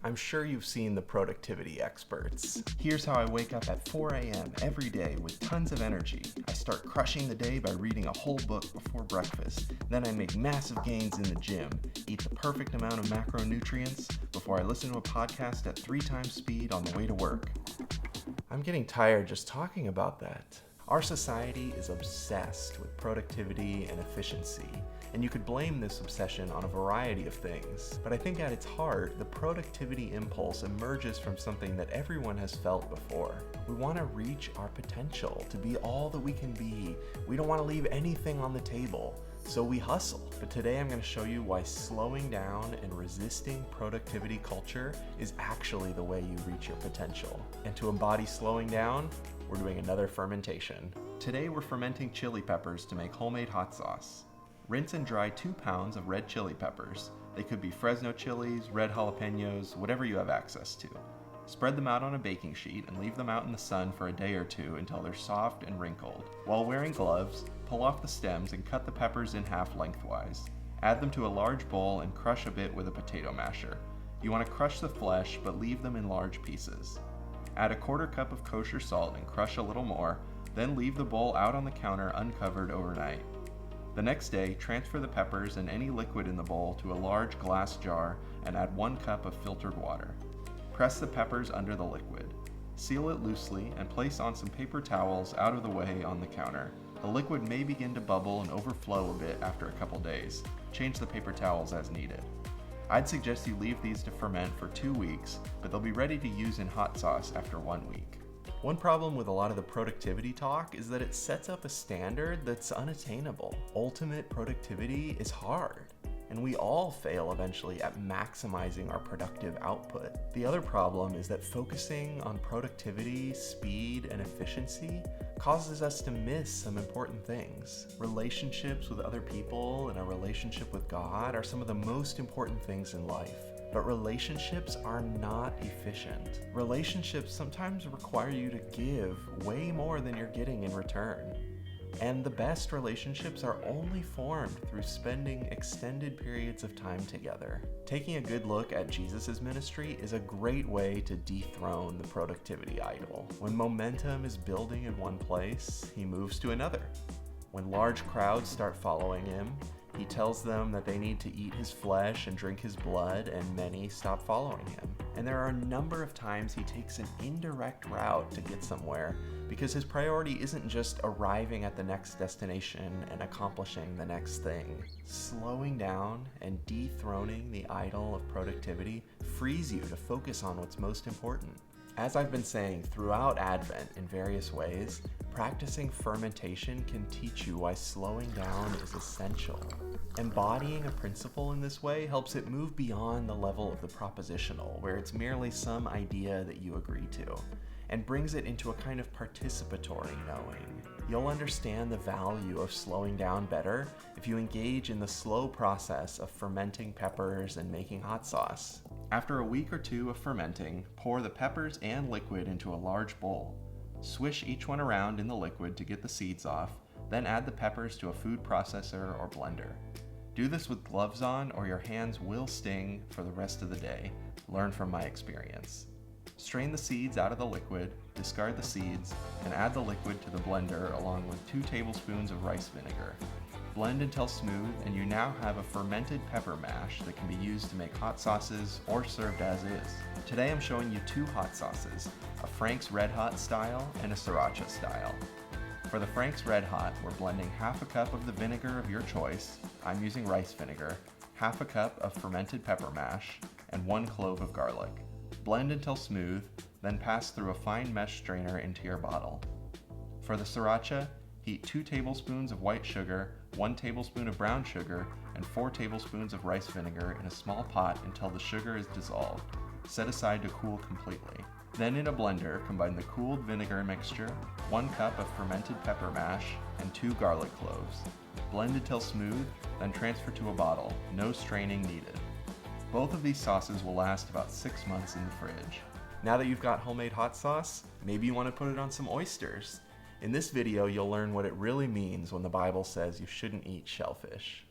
I'm sure you've seen the productivity experts. Here's how I wake up at 4 a.m. every day with tons of energy. I start crushing the day by reading a whole book before breakfast. Then I make massive gains in the gym, eat the perfect amount of macronutrients before I listen to a podcast at 3 times speed on the way to work. I'm getting tired just talking about that. Our society is obsessed with productivity and efficiency, and you could blame this obsession on a variety of things. But I think at its heart, the productivity impulse emerges from something that everyone has felt before. We want to reach our potential, to be all that we can be. We don't want to leave anything on the table, so we hustle. But today I'm going to show you why slowing down and resisting productivity culture is actually the way you reach your potential. And to embody slowing down, we're doing another fermentation. Today we're fermenting chili peppers to make homemade hot sauce. Rinse and dry 2 pounds of red chili peppers. They could be Fresno chilies, red jalapenos, whatever you have access to. Spread them out on a baking sheet and leave them out in the sun for a day or two until they're soft and wrinkled. While wearing gloves, pull off the stems and cut the peppers in half lengthwise. Add them to a large bowl and crush a bit with a potato masher. You want to crush the flesh, but leave them in large pieces. Add a 1/4 cup of kosher salt and crush a little more, then leave the bowl out on the counter uncovered overnight. The next day, transfer the peppers and any liquid in the bowl to a large glass jar and add 1 cup of filtered water. Press the peppers under the liquid. Seal it loosely and place on some paper towels out of the way on the counter. The liquid may begin to bubble and overflow a bit after a couple days. Change the paper towels as needed. I'd suggest you leave these to ferment for 2 weeks, but they'll be ready to use in hot sauce after 1 week. One problem with a lot of the productivity talk is that it sets up a standard that's unattainable. Ultimate productivity is hard, and we all fail eventually at maximizing our productive output. The other problem is that focusing on productivity, speed, and efficiency causes us to miss some important things. Relationships with other people and a relationship with God are some of the most important things in life. But relationships are not efficient. Relationships sometimes require you to give way more than you're getting in return. And the best relationships are only formed through spending extended periods of time together. Taking a good look at Jesus' ministry is a great way to dethrone the productivity idol. When momentum is building in one place, he moves to another. When large crowds start following him, he tells them that they need to eat his flesh and drink his blood, and many stop following him. And there are a number of times he takes an indirect route to get somewhere because his priority isn't just arriving at the next destination and accomplishing the next thing. Slowing down and dethroning the idol of productivity frees you to focus on what's most important. As I've been saying throughout Advent in various ways, practicing fermentation can teach you why slowing down is essential. Embodying a principle in this way helps it move beyond the level of the propositional, where it's merely some idea that you agree to, and brings it into a kind of participatory knowing. You'll understand the value of slowing down better if you engage in the slow process of fermenting peppers and making hot sauce. After a week or 2 of fermenting, pour the peppers and liquid into a large bowl. Swish each one around in the liquid to get the seeds off, then add the peppers to a food processor or blender. Do this with gloves on or your hands will sting for the rest of the day. Learn from my experience. Strain the seeds out of the liquid, discard the seeds, and add the liquid to the blender along with 2 tablespoons of rice vinegar. Blend until smooth, and you now have a fermented pepper mash that can be used to make hot sauces or served as is. Today I'm showing you 2 hot sauces, a Frank's Red Hot style and a Sriracha style. For the Frank's Red Hot, we're blending 1/2 cup of the vinegar of your choice, I'm using rice vinegar, 1/2 cup of fermented pepper mash, and 1 clove of garlic. Blend until smooth, then pass through a fine mesh strainer into your bottle. For the Sriracha, heat 2 tablespoons of white sugar, 1 tablespoon of brown sugar, and 4 tablespoons of rice vinegar in a small pot until the sugar is dissolved. Set aside to cool completely. Then in a blender, combine the cooled vinegar mixture, 1 cup of fermented pepper mash, and 2 garlic cloves. Blend until smooth, then transfer to a bottle, no straining needed. Both of these sauces will last about 6 months in the fridge. Now that you've got homemade hot sauce, maybe you want to put it on some oysters. In this video, you'll learn what it really means when the Bible says you shouldn't eat shellfish.